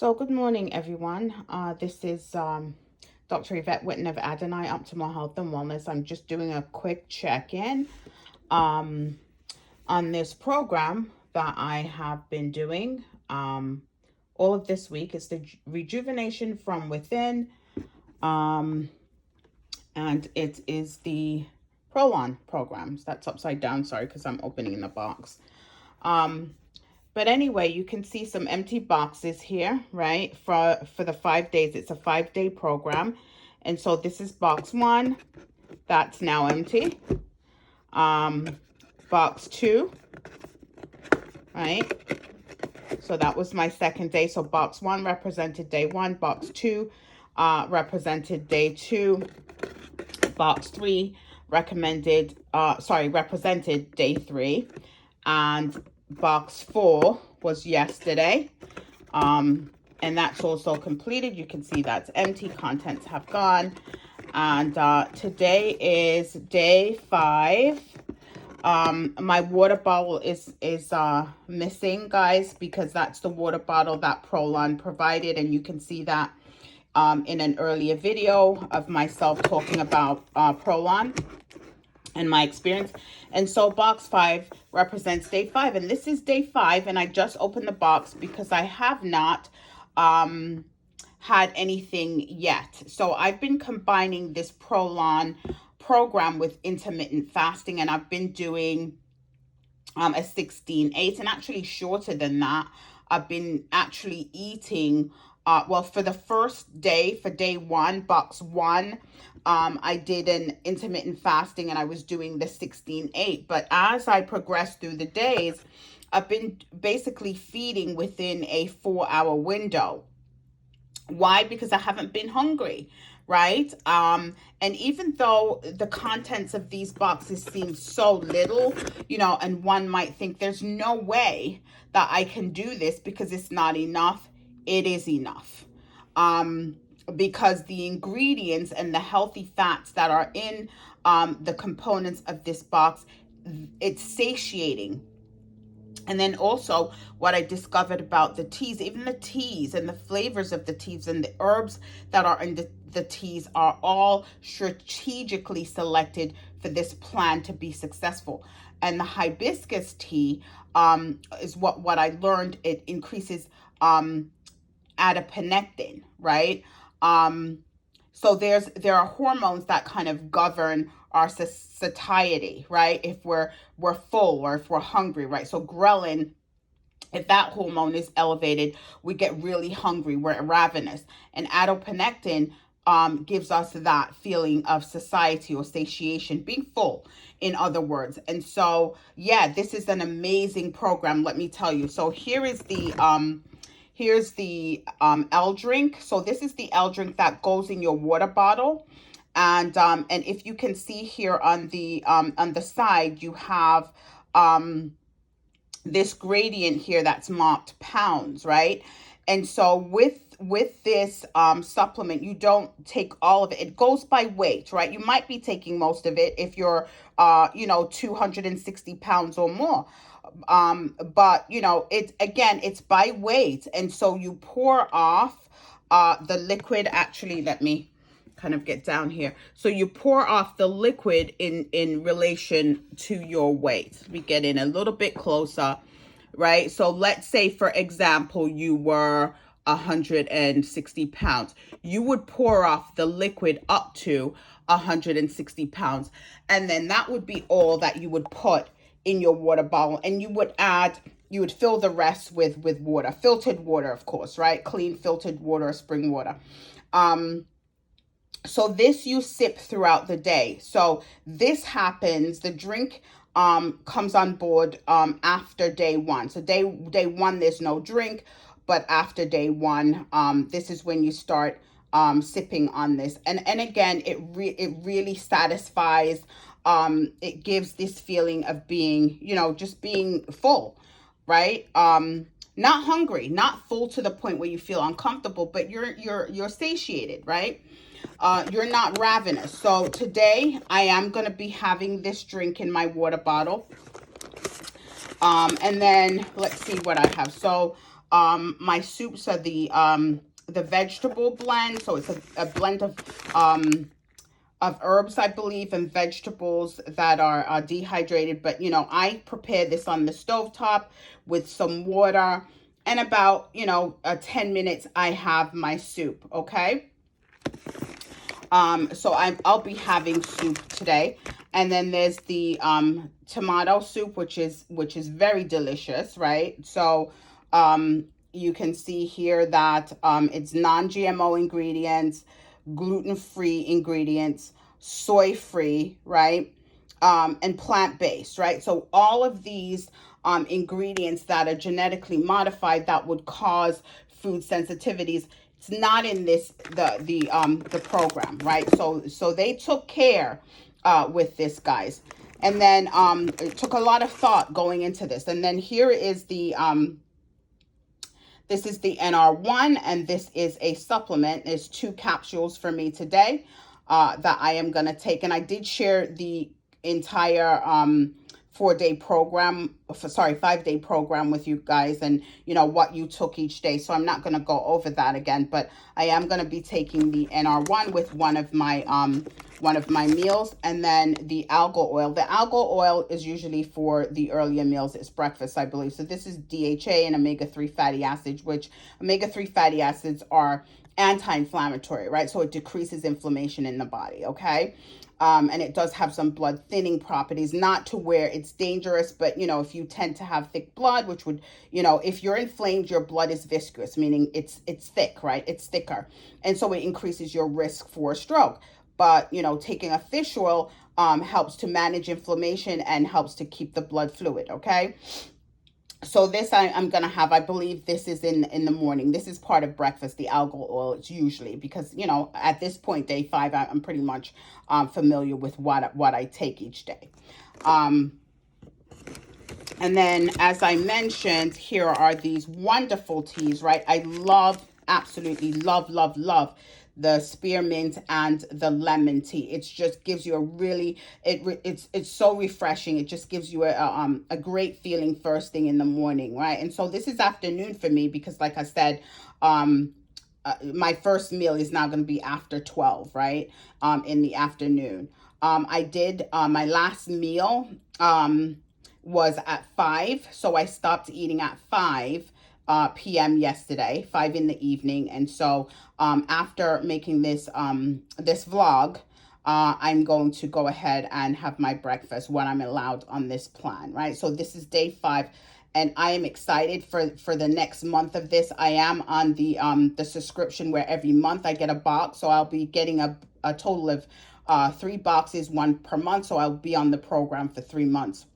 So good morning, everyone. This is Dr. Yvette Witten of Adonai Optimal Health and Wellness. I'm just doing a quick check-in on this program that I have been doing all of this week. It's the Rejuvenation from Within, and it is the ProLon programs. That's upside down, sorry, because I'm opening the box. But anyway, you can see some empty boxes here, right? For the 5 days. It's a 5-day program. And so this is box 1. That's now empty. Box 2, right? So that was my second day. So box 1 represented day 1. Box 2 represented day 2. Box 3 represented day 3. And box 4 was yesterday, and that's also completed. You can see that's empty. Contents have gone, and today is day 5. My water bottle is missing, guys, because that's the water bottle that ProLon provided, and you can see that in an earlier video of myself talking about ProLon and my experience. And so box 5 represents day 5, and this is day 5, and I just opened the box because I have not had anything yet. So I've been combining this ProLon program with intermittent fasting, and I've been doing a 16/8, and actually shorter than that. I've been actually eating well, for the first day, for day 1, box 1, I did an intermittent fasting and I was doing the 16/8. But as I progressed through the days, I've been basically feeding within a 4-hour window. Why? Because I haven't been hungry, right? And even though the contents of these boxes seem so little, and one might think there's no way that I can do this because it's not enough. It is enough. Because the ingredients and the healthy fats that are in the components of this box, it's satiating. And then also what I discovered about the teas, even the teas and the flavors of the teas and the herbs that are in the teas are all strategically selected for this plan to be successful. And the hibiscus tea is what I learned. It increases adiponectin, right? So there are hormones that kind of govern our satiety, right? If we're full or if we're hungry, right? So ghrelin, if that hormone is elevated, we get really hungry, we're ravenous. And adiponectin gives us that feeling of satiety or satiation, being full, in other words. And so, yeah, this is an amazing program, let me tell you. So here's the L drink. So this is the L drink that goes in your water bottle. And if you can see here on the side, you have this gradient here that's marked pounds, right? And so with this supplement, you don't take all of it. It goes by weight, right? You might be taking most of it if you're 260 pounds or more. But it's by weight. And so you pour off the liquid. Actually, let me kind of get down here. So you pour off the liquid in relation to your weight. We get in a little bit closer, right? So let's say, for example, you were 160 pounds. You would pour off the liquid up to 160 pounds. And then that would be all that you would put in your water bottle. And you would fill the rest with water, filtered water, of course, right? Clean filtered water, spring water. So this you sip throughout the day. So this happens, the drink comes on board after day 1. So day 1, there's no drink, but after day 1, this is when you start sipping on this. And again, it really satisfies. It gives this feeling of being, just being full, right? Not hungry, not full to the point where you feel uncomfortable, but you're satiated, right? You're not ravenous. So today I am going to be having this drink in my water bottle. And then let's see what I have. So My soups are the vegetable blend. So it's a blend of herbs, I believe, and vegetables that are dehydrated. But, I prepare this on the stovetop with some water. And about, 10 minutes, I have my soup, okay? So I'll be having soup today. And then there's the tomato soup, which is very delicious, right? So you can see here that it's non-GMO ingredients, gluten-free ingredients, soy-free, right? And plant-based, right? So all of these ingredients that are genetically modified that would cause food sensitivities, it's not in the program, right? So they took care with this, guys. And then it took a lot of thought going into this. And then here is this is the NR1, and this is a supplement. There's 2 capsules for me today that I am going to take. And I did share the entire 4-day program, 5-day program with you guys, and what you took each day. So I'm not going to go over that again, but I am going to be taking the NR1 with one of my meals, and then the algal oil. The algal oil is usually for the earlier meals. It's breakfast, I believe. So this is DHA and omega-3 fatty acids, which omega-3 fatty acids are anti-inflammatory, right? So it decreases inflammation in the body, okay? And it does have some blood thinning properties, not to where it's dangerous, but, if you tend to have thick blood, which would, if you're inflamed, your blood is viscous, meaning it's thick, right? It's thicker. And so it increases your risk for stroke. But, taking a fish oil helps to manage inflammation and helps to keep the blood fluid, okay? So this I'm going to have, I believe this is in the morning. This is part of breakfast, the algal oil. It's usually because, at this point, day 5, I'm pretty much familiar with what I take each day. And then, as I mentioned, here are these wonderful teas, right? I absolutely love the spearmint and the lemon tea. It just gives you a really, it's so refreshing. It just gives you a great feeling first thing in the morning, right? And so this is afternoon for me because, like I said, my first meal is now going to be after 12, right? In the afternoon. I did my last meal was at 5, so I stopped eating at 5 p.m. yesterday, 5 in the evening. And so after making this this vlog, I'm going to go ahead and have my breakfast when I'm allowed on this plan, right? So this is day 5, and I am excited for the next month of this. I am on the subscription where every month I get a box, so I'll be getting a total of 3 boxes, 1 per month. So I'll be on the program for 3 months.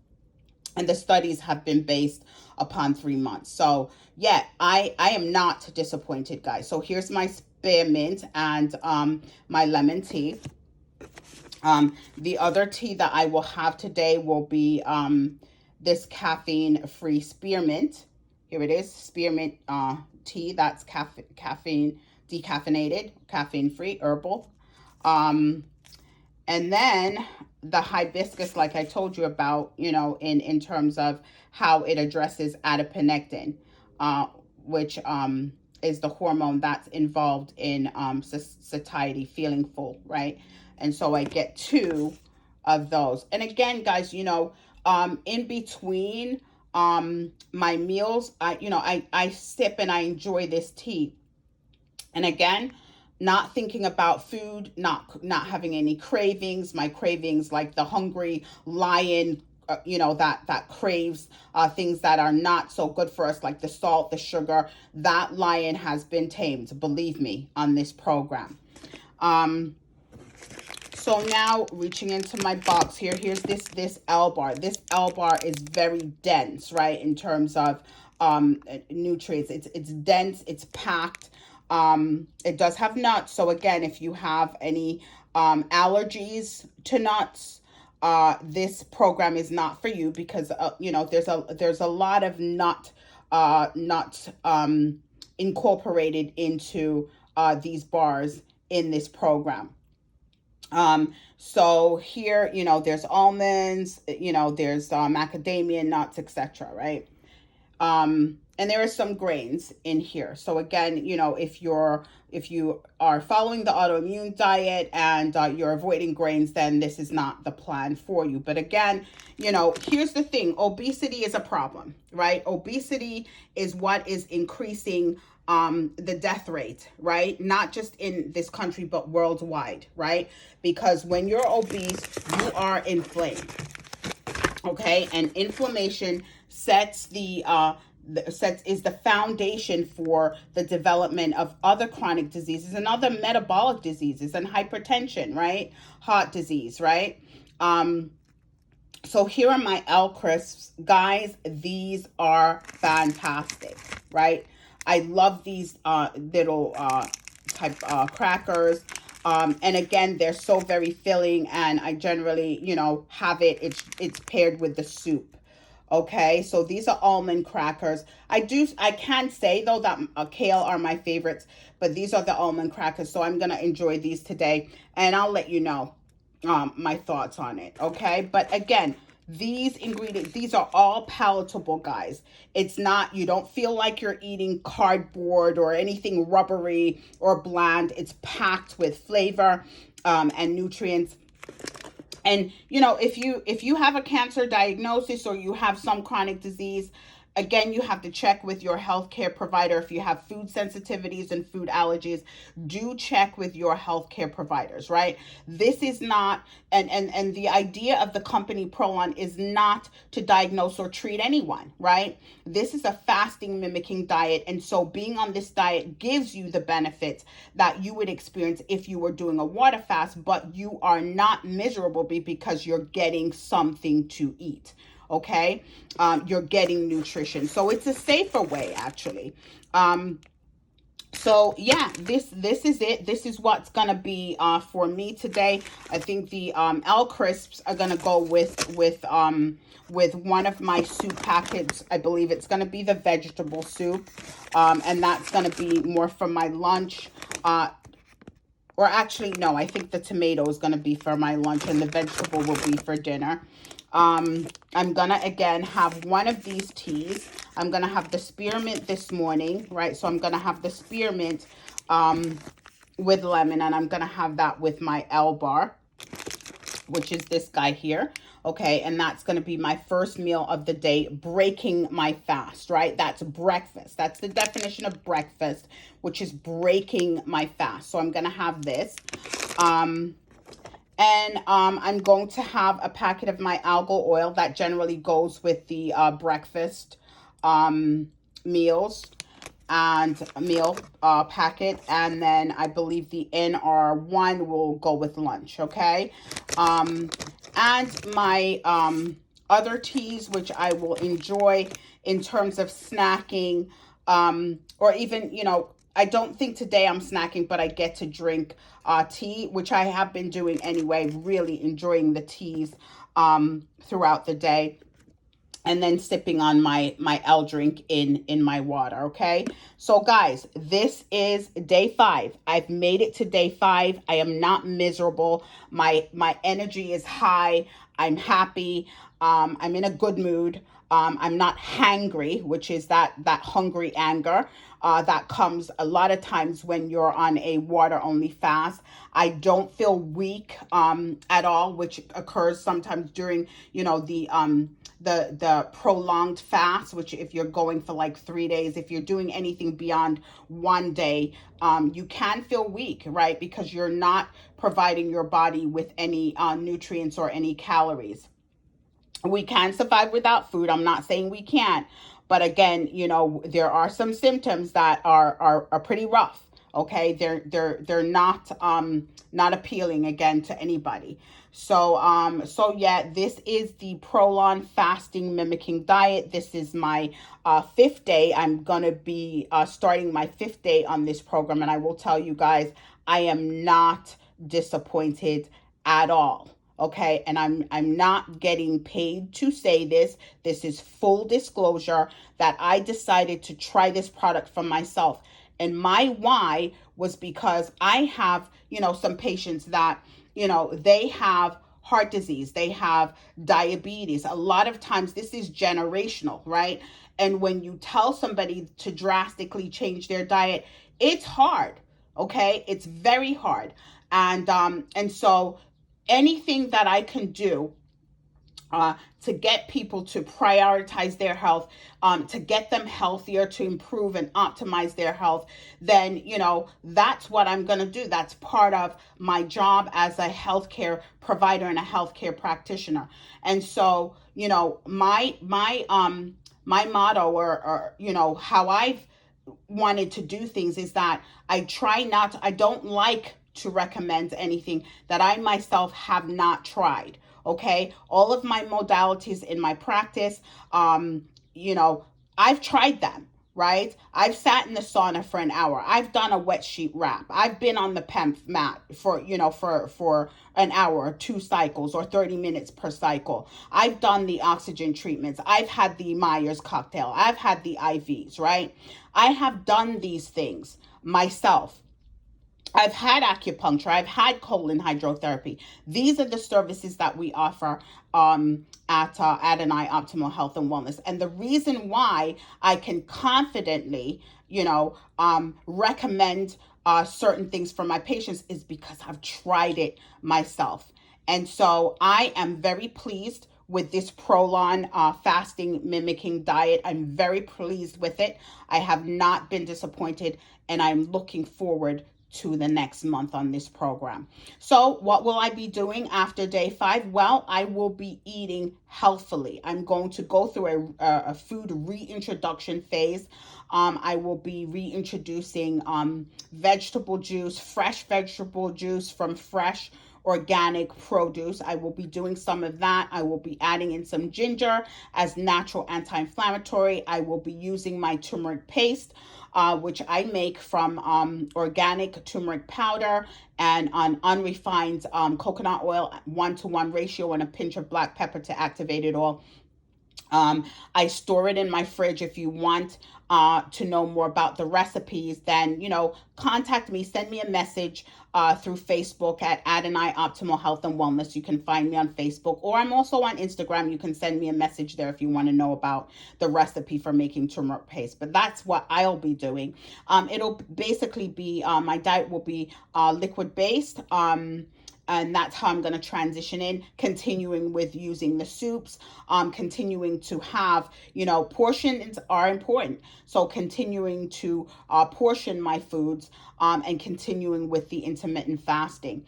And the studies have been based upon 3 months. So yeah, I am not disappointed, guys. So here's my spearmint and my lemon tea. The other tea that I will have today will be this caffeine-free spearmint. Here it is, spearmint tea. That's caffeine decaffeinated, caffeine-free, herbal. And then the hibiscus, like I told you about, in terms of how it addresses adiponectin, which is the hormone that's involved in satiety, feeling full, right? And so I get 2 of those. And again, guys, in between my meals, I sip and I enjoy this tea. And again, not thinking about food, not having any cravings. My cravings, like the hungry lion, that craves things that are not so good for us, like the salt, the sugar. That lion has been tamed, believe me, on this program. So now reaching into my box here, here's this L-bar. This L-bar is very dense, right, in terms of nutrients. It's dense, it's packed. It does have nuts. So again, if you have any allergies to nuts, this program is not for you because there's a lot of nuts incorporated into these bars in this program. So here, there's almonds, there's macadamia nuts, etc., right? and there are some grains in here. So again, if you are following the autoimmune diet and you're avoiding grains, then this is not the plan for you. But again, here's the thing: obesity is a problem, right? Obesity is what is increasing the death rate, right? Not just in this country, but worldwide, right? Because when you're obese, you are inflamed. Okay, and inflammation sets is the foundation for the development of other chronic diseases and other metabolic diseases and hypertension, right? Heart disease, right? So here are my L crisps, guys. These are fantastic, right? I love these little type crackers. And again, they're so very filling, and I generally, have it's paired with the soup. Okay, so these are almond crackers. I can say though that kale are my favorites, but these are the almond crackers. So I'm gonna enjoy these today, and I'll let you know my thoughts on it. Okay, but again, these ingredients, these are all palatable, guys. It's not, you don't feel like you're eating cardboard or anything rubbery or bland. It's packed with flavor and nutrients. And if you have a cancer diagnosis or you have some chronic disease, again, you have to check with your healthcare provider. If you have food sensitivities and food allergies, do check with your healthcare providers, right? This is not, and the idea of the company ProLon is not to diagnose or treat anyone, right? This is a fasting mimicking diet. And so being on this diet gives you the benefits that you would experience if you were doing a water fast, but you are not miserable because you're getting something to eat. Okay, you're getting nutrition, so it's a safer way, actually. So yeah, this is it. This is what's gonna be for me today. I think the L crisps are gonna go with one of my soup packets. I believe it's gonna be the vegetable soup, and that's gonna be more for my lunch. Or actually, no, I think the tomato is gonna be for my lunch, and the vegetable will be for dinner. I'm gonna again have one of these teas. I'm gonna have the spearmint this morning, right? So I'm gonna have the spearmint with lemon, and I'm gonna have that with my L bar, which is this guy here. Okay, and that's gonna be my first meal of the day, breaking my fast, right? That's breakfast. That's the definition of breakfast, which is breaking my fast. So I'm gonna have this. And I'm going to have a packet of my algal oil that generally goes with the breakfast meals and meal packet. And then I believe the NR1 will go with lunch, okay? And my other teas, which I will enjoy in terms of snacking, or even, I don't think today I'm snacking, but I get to drink tea, which I have been doing anyway, really enjoying the teas throughout the day. And then sipping on my L drink in my water, okay? So guys, this is day 5. I've made it to day 5. I am not miserable. My energy is high. I'm happy. I'm in a good mood. I'm not hangry, which is that hungry anger that comes a lot of times when you're on a water only fast. I don't feel weak at all, which occurs sometimes during, the prolonged fast, which if you're going for like 3 days, if you're doing anything beyond 1 day, you can feel weak, right? Because you're not providing your body with any nutrients or any calories. We can survive without food. I'm not saying we can't, but again, there are some symptoms that are pretty rough. Okay, they're not appealing again to anybody. So yeah, this is the ProLon fasting mimicking diet. This is my 5th day. I'm gonna be starting my 5th day on this program, and I will tell you guys, I am not disappointed at all. Okay, and I'm not getting paid to say this. This is full disclosure that I decided to try this product for myself. And my why was because I have, some patients that, they have heart disease, they have diabetes. A lot of times this is generational, right? And when you tell somebody to drastically change their diet, it's hard. Okay, it's very hard. And so anything that I can do to get people to prioritize their health, to get them healthier, to improve and optimize their health, then, that's what I'm going to do. That's part of my job as a healthcare provider and a healthcare practitioner. And so, my motto, or how I've wanted to do things, is that I don't like to recommend anything that I myself have not tried. Okay, all of my modalities in my practice, you know I've tried them, right? I've sat in the sauna for an hour. I've done a wet sheet wrap. I've been on the PEMF mat for for an hour or 2 cycles or 30 minutes per cycle. I've done the oxygen treatments. I've had the Myers cocktail. I've had the IVs, right? I have done these things myself. I've had acupuncture. I've had colon hydrotherapy. These are the services that we offer at Adonai Optimal Health and Wellness. And the reason why I can confidently, recommend certain things for my patients is because I've tried it myself. And so I am very pleased with this ProLon fasting mimicking diet. I'm very pleased with it. I have not been disappointed, and I'm looking forward to the next month on this program. So what will I be doing after day 5? Well, I will be eating healthfully. I'm going to go through a food reintroduction phase. I will be reintroducing vegetable juice, fresh vegetable juice from fresh organic produce. I will be doing some of that. I will be adding in some ginger as natural anti-inflammatory. I will be using my turmeric paste, which I make from organic turmeric powder and on unrefined coconut oil, 1-to-1 ratio, and a pinch of black pepper to activate it all. I store it in my fridge. If you want to know more about the recipes, then, contact me, send me a message through Facebook at Adonai Optimal Health and Wellness. You can find me on Facebook, or I'm also on Instagram. You can send me a message there if you want to know about the recipe for making turmeric paste. But that's what I'll be doing. It'll basically be, my diet will be liquid based. And that's how I'm going to transition in, continuing with using the soups, continuing to have, portions are important. So continuing to portion my foods, and continuing with the intermittent fasting.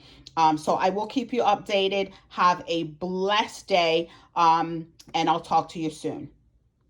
So I will keep you updated. Have a blessed day, and I'll talk to you soon.